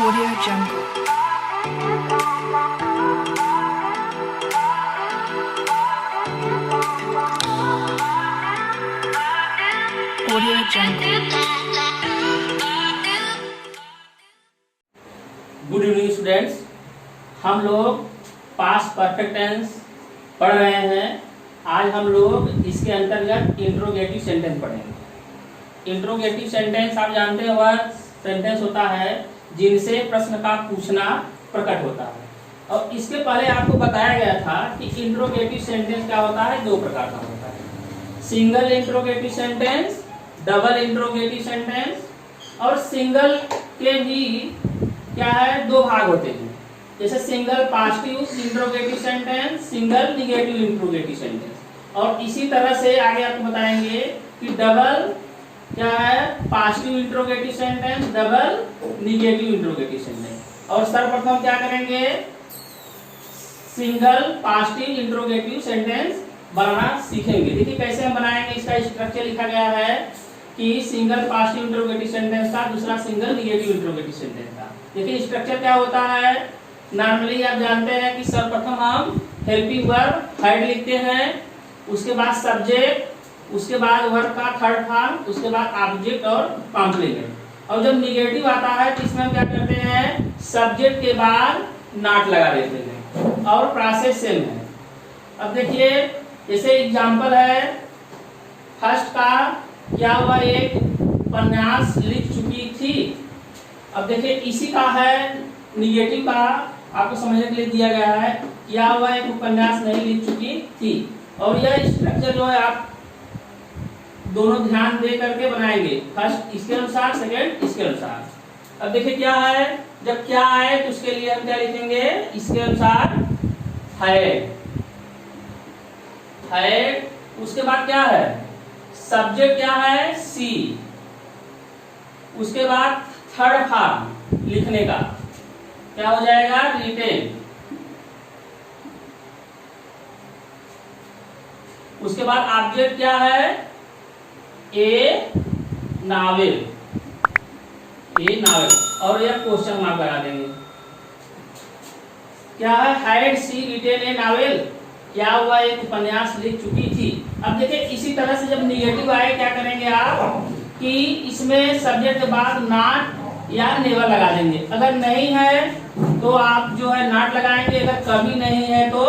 Audio Jungle. Audio Jungle. Good evening students, हम लोग past perfect tense पढ़ रहे हैं। आज हम लोग इसके अंतर्गत इंट्रोगेटिव सेंटेंस पढ़ेंगे। इंट्रोगेटिव सेंटेंस आप जानते हैं, वह सेंटेंस होता है जिनसे प्रश्न का पूछना प्रकट होता है। और इसके पहले आपको बताया गया था कि इंट्रोगेटिव सेंटेंस क्या होता है, दो प्रकार का होता है। Single interrogative sentence, double interrogative sentence. और सिंगल के भी क्या है, दो भाग होते हैं। जैसे single positive interrogative sentence, single negative interrogative sentence. और इसी तरह से आगे आपको बताएंगे कि डबल क्या है, positive interrogative sentence, double negative interrogative sentence. और सर्वप्रथम क्या करेंगे, सिंगल पॉजिटिव इंट्रोगेटिव सेंटेंस बनाना सीखेंगे। देखिए कैसे हम बनाएंगे, इसका स्ट्रक्चर लिखा गया है कि सिंगल पॉजिटिव इंट्रोगेटिव सेंटेंस का, दूसरा सिंगल निगेटिव इंट्रोगेटिव सेंटेंस का। देखिए स्ट्रक्चर क्या होता है। नॉर्मली आप जानते हैं कि सर्वप्रथम हम हेल्पिंग वर्ब हेड लिखते हैं, उसके बाद सब्जेक्ट, उसके बाद वर्ब का थर्ड फॉर्म, उसके बाद ऑब्जेक्ट और कॉम्प्लीमेंट। और जब निगेटिव आता है तो इसमें हम क्या करते हैं, सब्जेक्ट के बाद नॉट लगा देते हैं और प्रोसेस सेम है। अब देखिए जैसे एग्जांपल है, फर्स्ट का क्या हुआ, एक उपन्यास लिख चुकी थी। अब देखिए इसी का है निगेटिव का, आपको समझने के लिए दिया गया है, क्या हुआ, एक उपन्यास नहीं लिख चुकी थी। और यह स्ट्रक्चर जो है आप दोनों ध्यान दे करके बनाएंगे, फर्स्ट इसके अनुसार, सेकंड इसके अनुसार। अब देखिए क्या है, जब क्या आए तो उसके लिए हम क्या लिखेंगे, इसके अनुसार हेड, हेड। उसके बाद क्या है, सब्जेक्ट क्या है, सी। उसके बाद थर्ड फॉर्म लिखने का क्या हो जाएगा, रिटेन। उसके बाद ऑब्जेक्ट क्या है, ए नावेल, ए नावेल। और यह क्वेश्चन मार्क लगा देंगे। क्या है, had she written a novel, क्या हुआ, एक उपन्यास लिख चुकी थी। अब देखिए इसी तरह से जब निगेटिव आए क्या करेंगे आप, कि इसमें सब्जेक्ट के बाद नॉट या नेवर लगा देंगे। अगर नहीं है तो आप जो है नॉट लगाएंगे, अगर कभी नहीं है तो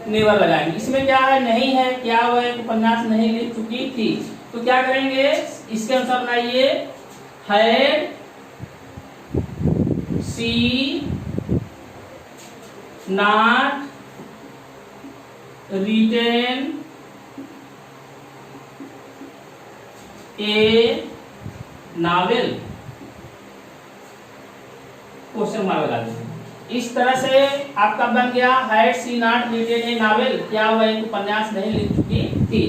नेवर लगाएंगे। इसमें क्या है, नहीं है, क्या हुआ, एक उपन्यास नहीं लिख चुकी थी, तो क्या करेंगे, इसके अनुसार बनाइए, had she not written a novel, question mark लगा देंगे। इस तरह से आपका बन गया, had she not written a novel, क्या हुआ, एक उपन्यास नहीं लिख चुकी थी।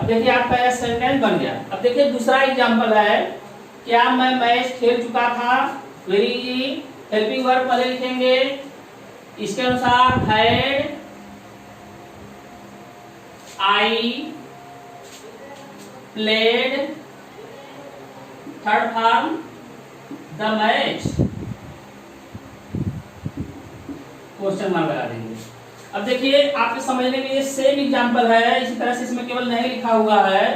अब देखिए आपका यह सेंटेंस बन गया। अब देखिए दूसरा एग्जांपल है, क्या मैं मैच खेल चुका था, वेरी इजी। हेल्पिंग वर्ब पहले लिखेंगे, इसके अनुसार had I played, third form the match, question mark लगा देंगे। अब देखिए आपके समझने के लिए सेम एग्जांपल है, इसी तरह से इसमें केवल नहीं लिखा हुआ है,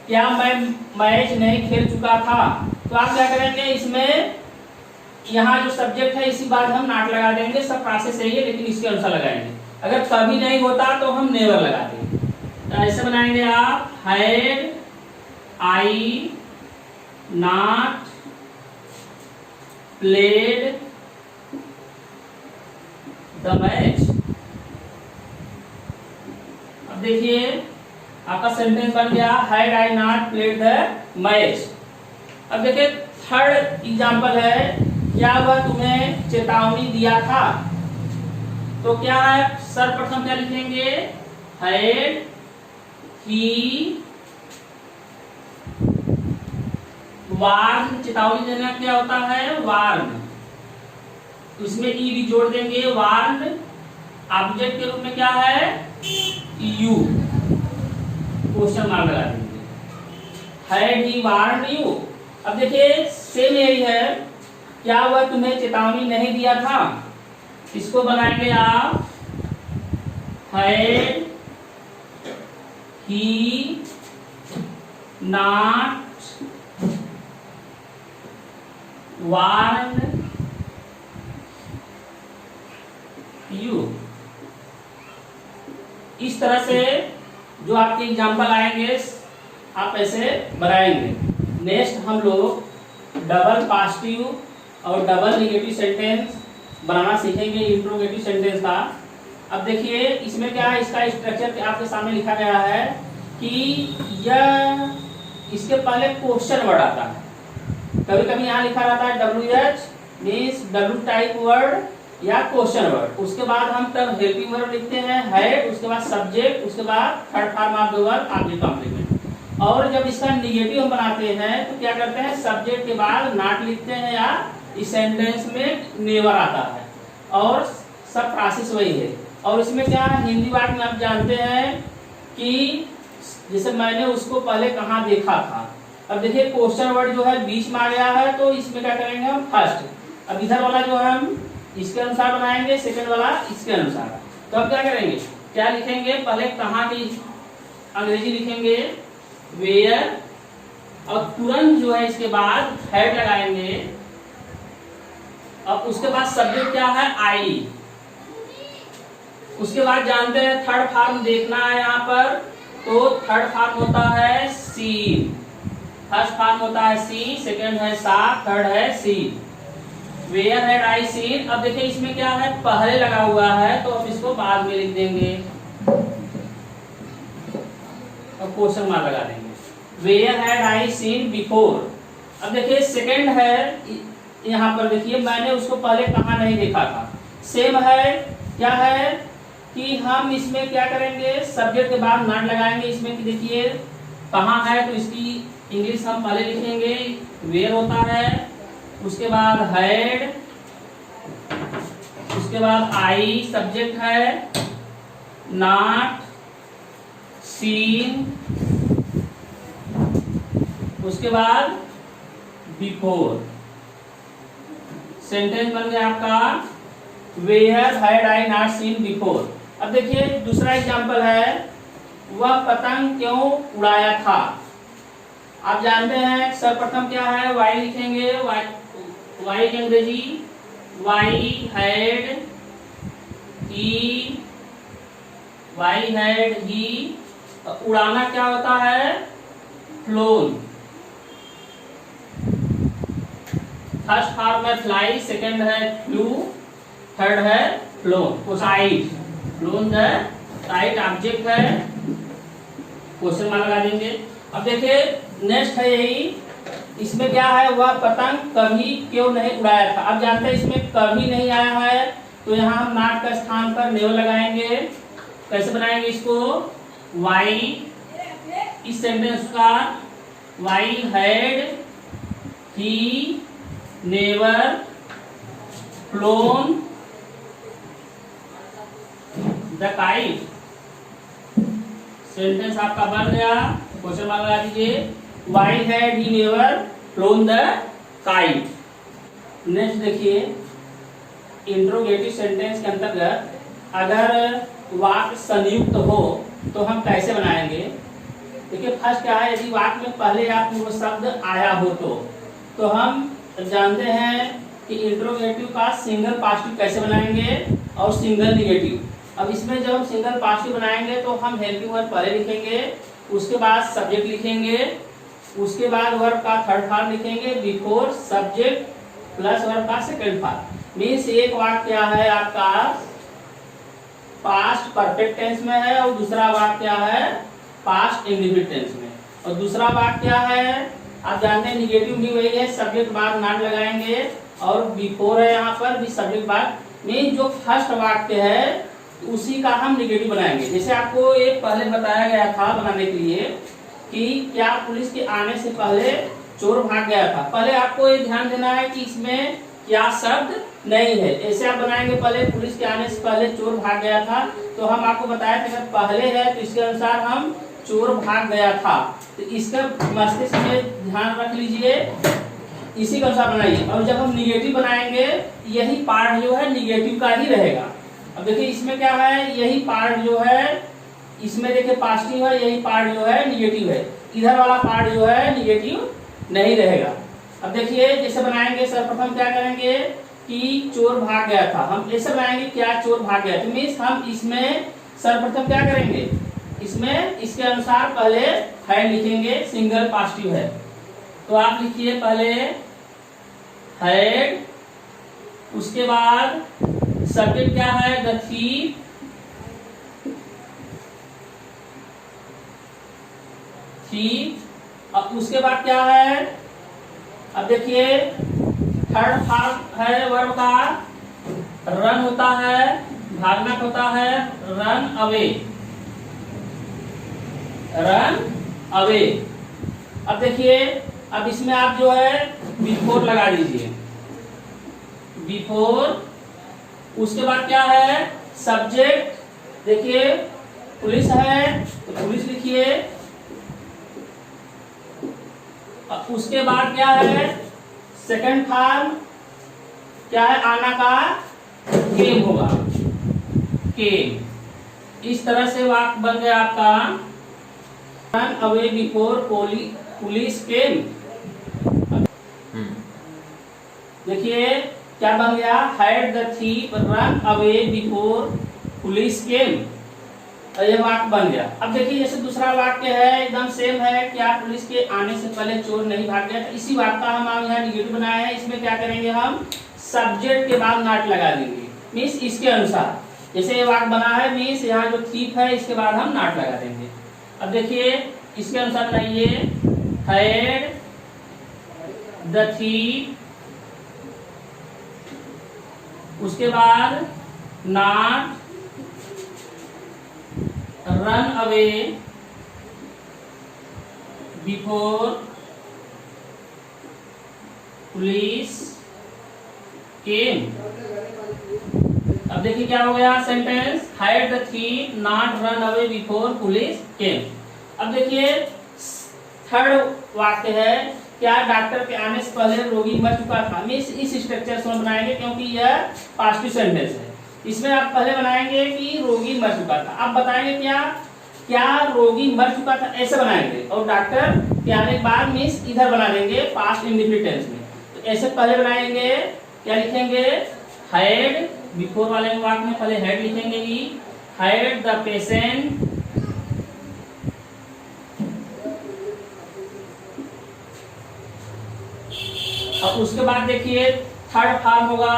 क्या मैं मैच नहीं खेल चुका था। तो आप क्या करेंगे, इसमें यहाँ जो सब्जेक्ट है इसी बार हम नॉट लगा देंगे। सब प्रोसेस यही है, लेकिन इसके अनुसार लगाएंगे। अगर कभी नहीं होता तो हम नेवर लगा देंगे। तो ऐसे बनाएंगे आप, had I not played the match. अब देखिए आपका सेंटेंस बन गया, had I not played the match. अब देखिए थर्ड एग्जांपल है, क्या हुआ, तुम्हें चेतावनी दिया था। तो क्या है, सर्वप्रथम क्या लिखेंगे, हैड ही वार्न, चेतावनी देना क्या होता है, वार्न। इसमें ई भी जोड़ देंगे, वार्न। ऑब्जेक्ट के रूप में क्या है, यू, क्वेश्चन मार्क लगा देंगे, हैड ही वार्न यू। अब देखिए सेम यही है, क्या वह तुम्हें चेतावनी नहीं दिया था? इसको बनाएंगे आप had he not warned you. इस तरह से जो आपके एग्जाम्पल आएंगे आप ऐसे बनाएंगे। नेक्स्ट हम लोग डबल पॉजिटिव और डबल निगेटिव सेंटेंस बनाना सीखेंगे इंट्रोगेटिव सेंटेंस का। अब देखिए इसमें क्या है, इसका स्ट्रक्चर आपके सामने लिखा गया है कि यह इसके पहले क्वेश्चन वर्ड आता है। कभी कभी यहाँ लिखा रहता है WH means W type word या क्वेश्चन वर्ड। उसके बाद हम तब हेल्पिंग वर्ड लिखते हैं हैड, उसके बाद सब्जेक्ट, उसके बाद third form of the verb object complement. और जब इसका निगेटिव हम बनाते हैं तो क्या करते हैं, सब्जेक्ट के बाद नॉट लिखते हैं या इस सेंटेंस में नेवर आता है और सब प्रोसेस वही है। और इसमें क्या हिंदी वाक्य में आप जानते हैं कि जैसे मैंने उसको पहले कहाँ देखा था। अब देखिए क्वेश्चन वर्ड जो है बीच में आ गया है तो इसमें क्या करेंगे हम फर्स्ट। अब इधर वाला जो हम इसके अनुसार बनाएंगे, सेकंड वाला इसके अनुसार। तो अब क्या करेंगे, क्या लिखेंगे, पहले कहाँ की अंग्रेजी लिखेंगे वेयर और तुरंत जो है इसके बाद हेड लगाएंगे। अब उसके बाद सब्जेक्ट क्या है आई। उसके बाद जानते हैं थर्ड फॉर्म देखना है यहाँ पर, तो थर्ड फॉर्म होता है सीन। फर्स्ट फॉर्म होता है सी, सेकंड है सा, थर्ड है C. Where had I seen. अब देखिए इसमें क्या है, पहले लगा हुआ है तो अब इसको बाद में लिख देंगे और क्वेश्चन मार्क लगा देंगे। Where had I seen before. अब देखिए सेकंड है यहाँ पर, देखिए मैंने उसको पहले कहाँ नहीं देखा था। सेम है, क्या है कि हम इसमें क्या करेंगे, सब्जेक्ट के बाद नॉट लगाएंगे। इसमें कि देखिए कहाँ है तो इसकी इंग्लिश हम पहले लिखेंगे वेयर होता है, उसके बाद हैड, उसके बाद आई सब्जेक्ट है, नॉट, सीन, उसके बाद बिफोर। सेंटेंस बन गया आपका where had I not seen before. अब देखिए दूसरा एग्जांपल है, वह पतंग क्यों उड़ाया था। आप जानते हैं सर्वप्रथम क्या है, वाई लिखेंगे। वाई की अंग्रेजी why had he, why had he. उड़ाना क्या होता है, फ्लोन। फर्स्ट फॉर्म है फ्लाई, सेकंड है फ्लू, थर्ड है flown. Side flown the side object है, क्वेश्चन मार्क लगा देंगे। अब देखिए नेक्स्ट है यही, इसमें क्या है, वह पतंग कभी क्यों नहीं उड़ाया था। अब जानते हैं इसमें कभी नहीं आया है तो यहाँ हम नॉट का स्थान पर नेवर लगाएंगे। कैसे बनाएंगे इसको, वाई इस सेंटेंस का why had he never flown the kite. Sentence आपका बन गया, क्वेश्चन मार्क लगा दीजिए। Why had he never flown the kite. Next देखिए इंट्रोगेटिव सेंटेंस के अंतर्गत अगर वाक्य संयुक्त हो तो हम कैसे बनाएंगे। देखिए फर्स्ट क्या है, यदि वाक्य में पहले आप वो शब्द आया हो तो हम जानते हैं कि इंट्रोगेटिव का सिंगल पॉजिटिव कैसे बनाएंगे और सिंगल निगेटिव। अब इसमें जब हम सिंगल पॉजिटिव बनाएंगे तो हम हेल्पिंग वर्ब पहले लिखेंगे, उसके बाद सब्जेक्ट लिखेंगे, उसके बाद वर्ब का थर्ड फॉर्म लिखेंगे बिफोर सब्जेक्ट प्लस वर्ब का सेकंड फॉर्म। मीन्स एक वाक्य क्या है आपका पास्ट परफेक्ट टेंस में है और दूसरा वाक्य क्या है पास्ट इंडिफिनिट टेंस में। और दूसरा वाक्य क्या है, आप जानते हैं निगेटिव भी वही है, सब्जेक्ट बाद नॉट लगाएंगे और बिफोर है यहाँ पर भी सब्जेक्ट बाद। मीन जो फर्स्ट वाक्य है उसी का हम निगेटिव बनाएंगे। जैसे आपको एक पहले बताया गया था बनाने के लिए कि क्या पुलिस के आने से पहले चोर भाग गया था। पहले आपको ये ध्यान देना है कि इसमें क्या शब्द नहीं है। ऐसे आप बनाएंगे पहले पुलिस के आने से पहले चोर भाग गया था, तो हम आपको बताया था अगर पहले है तो इसके अनुसार हम चोर भाग गया था। तो इसका मस्तिष्क में ध्यान रख लीजिए, इसी के अनुसार बनाइए। और जब हम निगेटिव बनाएंगे यही पार्ट जो है निगेटिव का ही रहेगा। अब देखिए इसमें क्या है, यही पार्ट जो है इसमें देखिए पॉजिटिव है, यही पार्ट जो है निगेटिव है, इधर वाला पार्ट जो है निगेटिव नहीं रहेगा। अब देखिए जैसे बनाएंगे, सर्वप्रथम क्या करेंगे कि चोर भाग गया था, हम ऐसे बनाएंगे क्या चोर भाग गया, तो मीन्स हम इसमें सर्वप्रथम क्या करेंगे, इसमें इसके अनुसार पहले हेड लिखेंगे, सिंगल पॉजिटिव है तो आप लिखिए पहले हेड, उसके बाद सब्जेक्ट क्या है द थीफ, अब उसके बाद क्या है, अब देखिए थर्ड फॉर्म है वर्ब का, रन होता है, भागना होता है, रन अवे, रन अवे। अब देखिए अब इसमें आप जो है बिफोर लगा दीजिए, बिफोर, उसके बाद क्या है सब्जेक्ट, देखिए पुलिस है तो पुलिस लिखिए, उसके बाद क्या है सेकंड फॉर्म क्या है आना का, केम होगा, केम। इस तरह से वाक्य बन गया आपका रन अवे बिफोर पुलिस केम। देखिए क्या बन गया, hide the thief run away before police केम, ये वाक्य बन गया। अब देखिए जैसे दूसरा वाक्य है एकदम सेम है, क्या पुलिस के आने से पहले चोर नहीं भाग गया, तो इसी वाक्य का हम यहाँ निगेटिव बनाए हैं। इसमें क्या करेंगे हम सब्जेक्ट के बाद नॉट लगा देंगे, मीन्स इसके अनुसार, जैसे ये वाक्य बना है मीन्स यहाँ जो थीफ है इसके बाद हम नॉट लगा देंगे। अब देखिए इसके अनुसार बनाइए, हाइड द थीफ, उसके बाद not run away before police केम। अब देखिए क्या हो गया sentence, hide the thief not run away before police केम। अब देखिए थर्ड वाक्य है, क्या डॉक्टर के आने से पहले रोगी मर चुका था, मीन्स इस स्ट्रक्चर से हम बनाएंगे क्योंकि यह पॉजिटिव सेंटेंस है। इसमें आप पहले बनाएंगे कि रोगी मर चुका था, आप बताएंगे क्या रोगी मर चुका था, ऐसे बनाएंगे, और डॉक्टर के आने के बाद मीन्स इधर बना देंगे पास्ट इंडेफिनिट टेंस में। तो ऐसे पहले बनाएंगे, क्या लिखेंगे हाइड, बिफोर वाले वाक्य में पहले हेड लिखेंगे ही, हाइड द पेशेंट और उसके बाद देखिए थर्ड फॉर्म होगा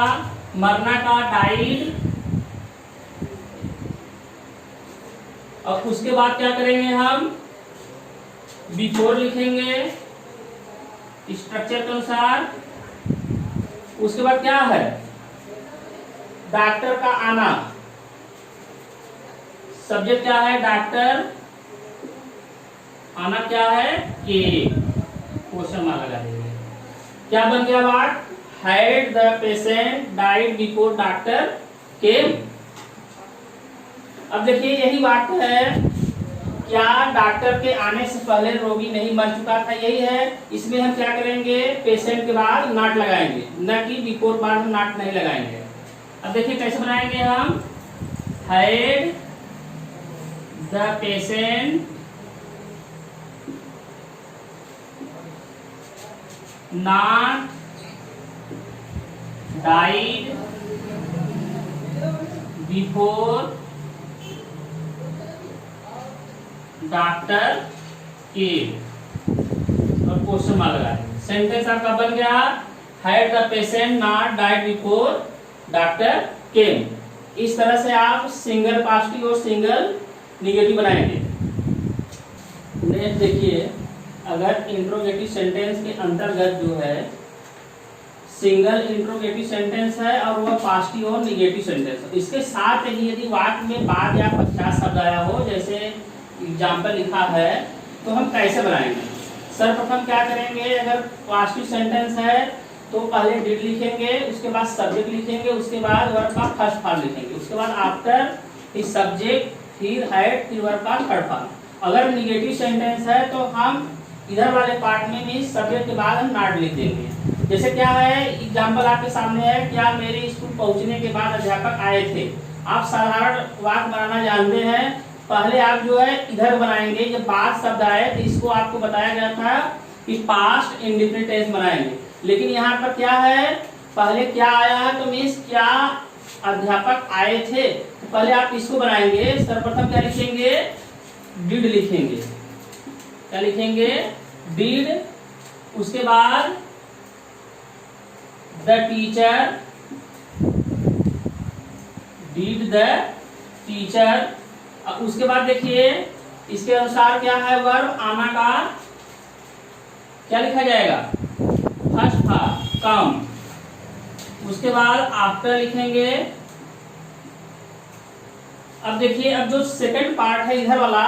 मरना का, डाइड, और उसके बाद क्या करेंगे हम बिफोर लिखेंगे स्ट्रक्चर के अनुसार। उसके बाद क्या है डॉक्टर का आना, सब्जेक्ट क्या है डॉक्टर, आना क्या है के, क्वेश्चन मार्क लगा देंगे। क्या बन गया बात, hide the patient died before doctor केम। अब देखिए यही बात है, क्या डॉक्टर के आने से पहले रोगी नहीं मर चुका था, यही है। इसमें हम क्या करेंगे पेशेंट के बाद नॉट लगाएंगे, न कि बिफोर बाद हम नॉट नहीं लगाएंगे। अब देखिए कैसे बनाएंगे हम, hide the patient not died before doctor के, और क्वेश्चन मार्क लगा देंगे। सेंटेंस आपका बन गया, hide the patient not died before doctor केम। इस तरह से आप सिंगल पॉजिटिव और सिंगल निगेटिव बनाएंगे। नेक्स्ट देखिए, अगर इंट्रोगेटिव सेंटेंस के अंतर्गत जो है सिंगल इंट्रोगेटिव सेंटेंस है और वह पॉजिटिव और निगेटिव सेंटेंस है, इसके साथ ही यदि वाक्य में बाद या पश्चात शब्द आया हो, जैसे एग्जाम्पल लिखा है, तो हम कैसे बनाएंगे। सर्वप्रथम क्या करेंगे, अगर पॉजिटिव सेंटेंस है तो पहले डिड लिखेंगे, उसके बाद सब्जेक्ट लिखेंगे, उसके बाद वर्ब का फर्स्ट फॉर्म लिखेंगे, उसके बाद आफ्टर इस सब्जेक्ट, फिर हेड, फिर वर्ब का थर्ड फॉर्म। अगर निगेटिव सेंटेंस है तो हम इधर वाले पार्ट में भी सब्जेक्ट के बाद हम नॉट लिख देंगे। जैसे क्या है, एग्जाम्पल आपके सामने है, क्या मेरे स्कूल पहुंचने के बाद अध्यापक आए थे। आप साधारण वाक्य बनाना जानते हैं। पहले आप जो है इधर बनाएंगे, जब बाद शब्द आए तो इसको आपको बताया गया था कि पास्ट इंडेफिनिट टेंस बनाएंगे। लेकिन यहाँ पर क्या है, पहले क्या आया है तो मीन्स क्या अध्यापक आए थे, तो पहले आप इसको बनाएंगे। सर्वप्रथम क्या लिखेंगे, डिड लिखेंगे। क्या लिखेंगे, डिड। उसके बाद the teacher, did the teacher. उसके बाद देखिए इसके अनुसार क्या है, वर्ब आना का क्या लिखा जाएगा, फर्स्ट था कम। उसके बाद आफ्टर लिखेंगे। अब देखिए, अब जो सेकंड पार्ट है इधर वाला,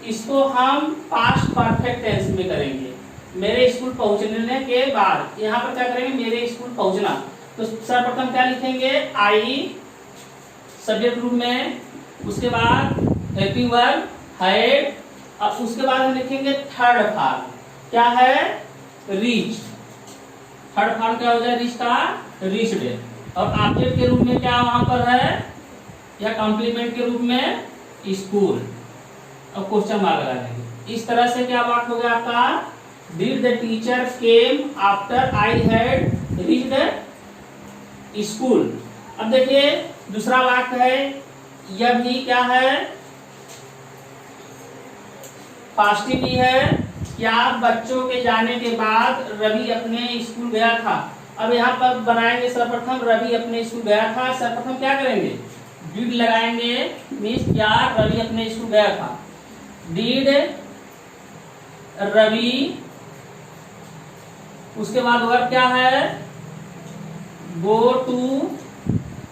इसको हम पास्ट परफेक्ट टेंस में करेंगे। मेरे स्कूल पहुंचने के बाद, यहाँ पर क्या करेंगे, मेरे स्कूल पहुंचना। तो सर्वप्रथम क्या लिखेंगे, आई सब्जेक्ट रूप में। उसके बाद हेल्पिंग वर्ब हैड। अब उसके बाद हम लिखेंगे थर्ड फॉर्म, क्या है, रीच। थर्ड फॉर्म क्या हो जाए, रीच का रीच्ड। और ऑब्जेक्ट के रूप में क्या वहां पर है, या कॉम्प्लीमेंट के रूप में स्कूल। अब क्वेश्चन मार्क लगा देंगे। इस तरह से क्या वाक्य हो गया आपका, did the teacher came after I had reached school. अब देखिए दूसरा वाक्य है, यह भी क्या है, पास्टिव भी है। क्या बच्चों के जाने के बाद रवि अपने स्कूल गया था। अब यहाँ पर बनाएंगे सर्वप्रथम रवि अपने स्कूल गया था। सर्वप्रथम क्या करेंगे, डिड लगाएंगे, मीन्स क्या रवि अपने स्कूल गया था। डिड रवि। उसके बाद वर्ब क्या है, गो टू।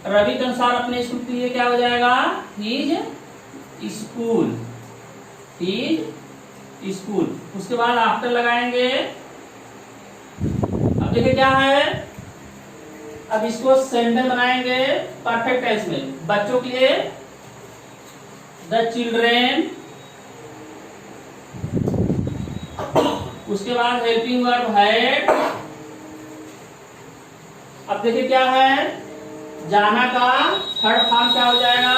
रवि के अनुसार अपने स्कूल के लिए क्या हो जाएगा, हिज स्कूल, हिज स्कूल। उसके बाद आफ्टर लगाएंगे। अब देखिए क्या है, अब इसको सेंटेंस बनाएंगे परफेक्ट टेंस में। बच्चों के लिए द चिल्ड्रेन। उसके बाद हेल्पिंग वर्ब हैड। अब देखिए क्या है, जाना का थर्ड फॉर्म क्या हो जाएगा,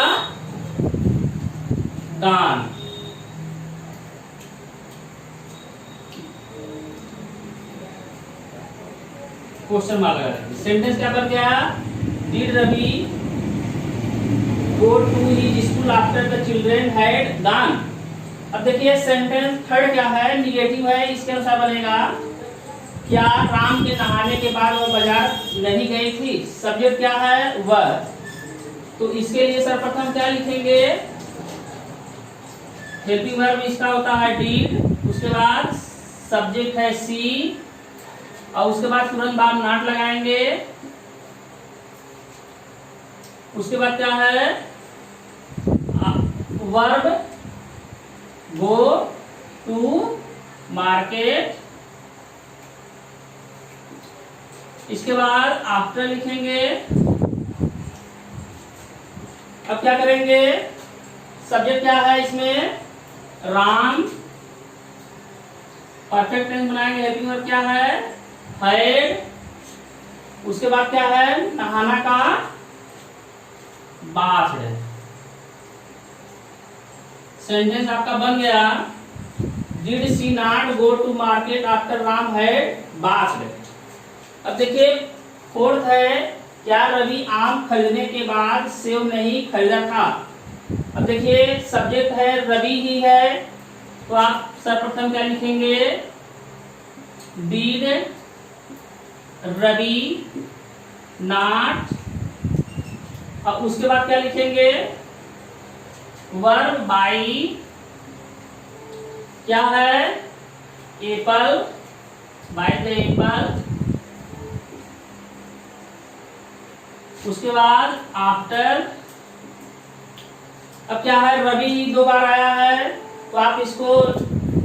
गॉन। क्वेश्चन मार्क लगा देंगे। सेंटेंस क्या बन गया, did Ravi go to his school after the children had gone. अब देखिए सेंटेंस थर्ड क्या है, निगेटिव है। इसके अनुसार बनेगा, क्या राम के नहाने के बाद वह बाजार नहीं गई थी। सब्जेक्ट क्या है, वह। तो इसके लिए सर्वप्रथम क्या लिखेंगे, हेल्पिंग वर्ब इसका होता है डिड। उसके बाद सब्जेक्ट है सी, और उसके बाद तुरंत बाद नॉट लगाएंगे। उसके बाद क्या है, वर्ब गो टू मार्केट। इसके बाद आफ्टर लिखेंगे। अब क्या करेंगे, सब्जेक्ट क्या है इसमें, राम। परफेक्ट टेंस बनाएंगे, हेल्पिंग वर्ब क्या है, हैड। उसके बाद क्या है, नहाना का बाथड। सेंटेंस आपका बन गया, did she not go to market after Ram had bathed. अब देखिए फोर्थ है, क्या रवि आम खरीदने के बाद सेव नहीं खरीदा था। अब देखिए सब्जेक्ट है रवि ही है, तो आप सर्वप्रथम क्या लिखेंगे, डिड रवि नॉट। अब उसके बाद क्या लिखेंगे, वर्ब बाई क्या है, एप्पल, बाय द एप्पल। उसके बाद आफ्टर। अब क्या है, रवि दो बार आया है, तो आप इसको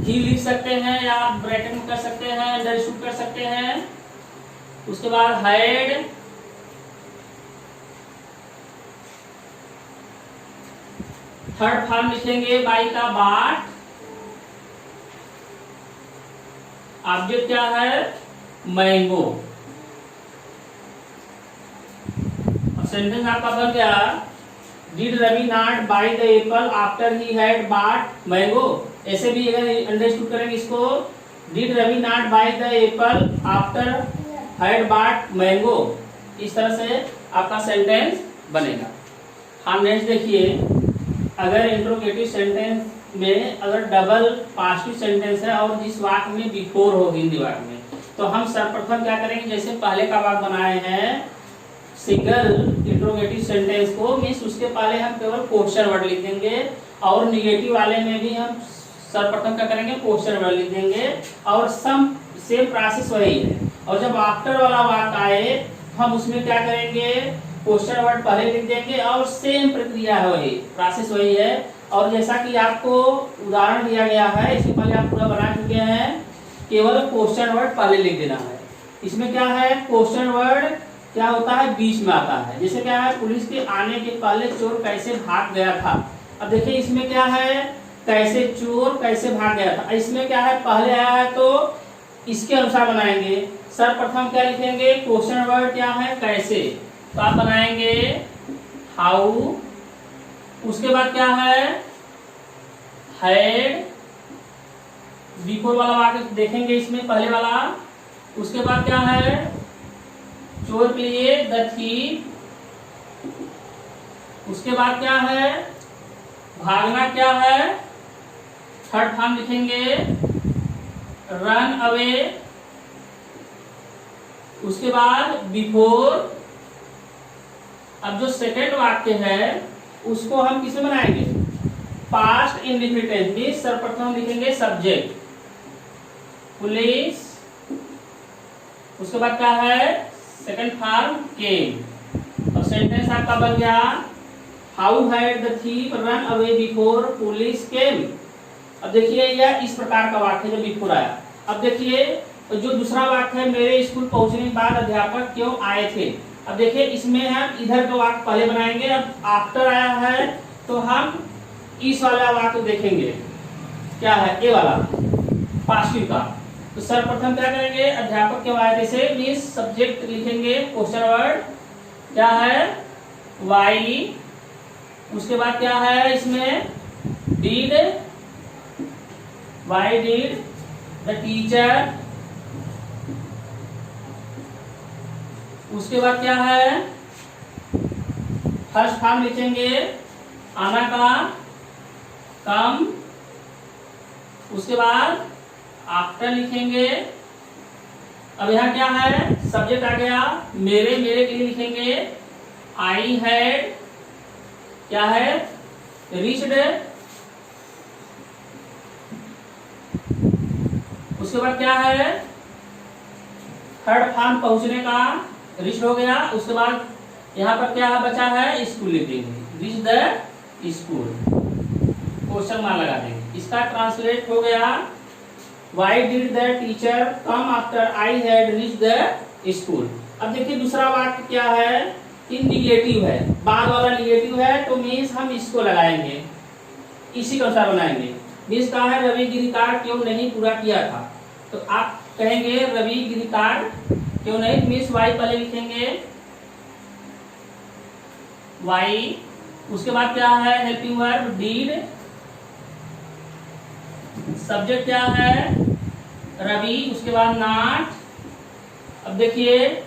ही लिख सकते हैं, या आप ब्रैकेट में कर सकते हैं, अंडरस्टूड कर सकते हैं। उसके बाद हैड। थर्ड फॉर्म लिखेंगे बाई का बाट। ऑब्जेक्ट क्या है, मैंगो। सेंटेंस आपका बन गया, did Ravi not buy the apple after he had bought mango. ऐसे भी अगर अंडरस्टूड करेंगे इसको, did Ravi not buy the apple after had bought mango, इस तरह से आपका सेंटेंस बनेगा। हाँ नेक्स्ट देखिए, अगर इंट्रोगेटिव सेंटेंस में अगर डबल पास्टिव सेंटेंस है और जिस वाक्य में बिफोर हो हिंदी वाक्य में, तो हम सर्वप्रथम क्या करेंगे, जैसे पहले का वाक्य बनाए हैं सिंगल इंट्रोगेटिव सेंटेंस को, मीन्स उसके पहले हम केवल क्वेश्चन वर्ड लिख देंगे, और निगेटिव वाले में भी हम सर्वप्रथम क्या करेंगे, क्वेश्चन वर्ड लिख देंगे, और सेम प्रोसेस वही है। और जब आफ्टर वाला वाक्य आए हम उसमें क्या करेंगे, क्वेश्चन वर्ड पहले लिख देंगे और सेम प्रक्रिया है, वही प्रोसेस वही है। और जैसा कि आपको उदाहरण दिया गया है, इससे पहले आप पूरा बना चुके हैं, केवल क्वेश्चन वर्ड पहले लिख देना है। इसमें क्या है, क्वेश्चन वर्ड क्या होता है, बीच में आता है। जैसे क्या है, पुलिस के आने के पहले चोर कैसे भाग गया था। अब देखिए इसमें क्या है, कैसे चोर कैसे भाग गया था। इसमें क्या है, पहले आया है तो इसके अनुसार बनाएंगे। सर्वप्रथम क्या लिखेंगे, क्वेश्चन वर्ड क्या है, कैसे, तो आप बनाएंगे हाउ। उसके बाद क्या है, हैड, बिफोर वाला वाक्य देखेंगे इसमें पहले वाला। उसके बाद क्या है, चोर के लिए द थीफ। उसके बाद क्या है, भागना क्या है, थर्ड फॉर्म लिखेंगे रन अवे। उसके बाद बिफोर। अब जो सेकंड वाक्य है उसको हम किसमें बनाएंगे, पास्ट इंडिफिनिट मींस सर्वप्रथम लिखेंगे सब्जेक्ट पुलिस। उसके बाद क्या है, सेकंड फॉर्म केम। और सेंटेंस आपका बन गया, how had the thief run away before police केम। अब देखिए यह इस प्रकार का वाक्य जो बिफोर आया। अब देखिए जो दूसरा वाक्य है, मेरे स्कूल पहुंचने के बाद अध्यापक क्यों आए थे। अब देखिए इसमें हम इधर का वाक्य पहले बनाएंगे, अब आफ्टर आया है तो हम इस वाला वाक्य देखेंगे क्या है, ए वाला पास्टिव का। तो सर्वप्रथम क्या करेंगे, अध्यापक क्यों आए थे से मींस सब्जेक्ट लिखेंगे, क्वेश्चन वर्ड क्या है, वाई। उसके बाद क्या है इसमें, did, why did the teacher. उसके बाद क्या है, फर्स्ट फॉर्म लिखेंगे आना का, कम। उसके बाद आफ्टर लिखेंगे। अब यहाँ क्या है, सब्जेक्ट आ गया मेरे, मेरे के लिए लिखेंगे आई हैड क्या है, रीच्ड। उसके बाद क्या है, थर्ड फॉर्म पहुंचने का, रीच हो गया। उसके बाद यहाँ पर क्या बचा है, स्कूल लिखेंगे, reach the school, question mark लगा देंगे। इसका ट्रांसलेट हो गया, why did the teacher come after I had reach the school. अब देखिए दूसरा वाक्य क्या है, कि निगेटिव है, बाद वाला निगेटिव है, तो मीन्स हम इसको लगाएंगे, इसी के अनुसार बनाएंगे। मीन्स कहा है रवि गृह कार्य क्यों नहीं पूरा किया था, तो आप कहेंगे रवि गृह कार्य क्यों नहीं, मीन्स वाई पहले लिखेंगे वाई। उसके बाद क्या है, हेल्पिंग वर्ब डीड, सब्जेक्ट क्या है रवि। उसके बाद नॉट। अब देखिए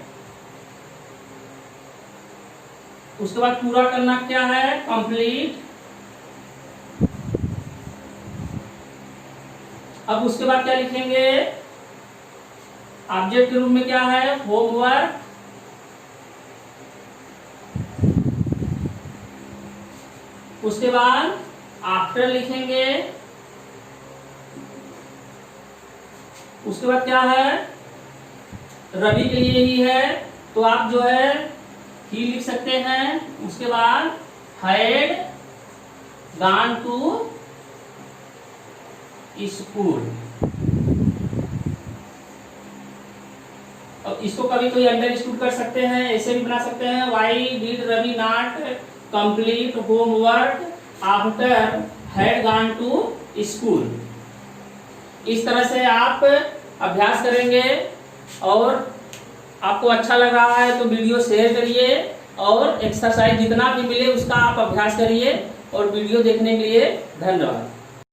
उसके बाद पूरा करना क्या है, कंप्लीट। अब उसके बाद क्या लिखेंगे, ऑब्जेक्ट के रूप में क्या है, होमवर्क। उसके बाद आफ्टर लिखेंगे। उसके बाद क्या है, रवि के लिए ही है तो आप जो है ही लिख सकते हैं। उसके बाद हैड गॉन टू स्कूल। अब इसको कभी कोई अंडरस्टूड कर सकते हैं, ऐसे भी बना सकते हैं, why did Ravi not complete homework after had gone to school. इस तरह से आप अभ्यास करेंगे, और आपको अच्छा लग रहा है तो वीडियो शेयर करिए, और एक्सरसाइज जितना भी मिले उसका आप अभ्यास करिए। और वीडियो देखने के लिए धन्यवाद।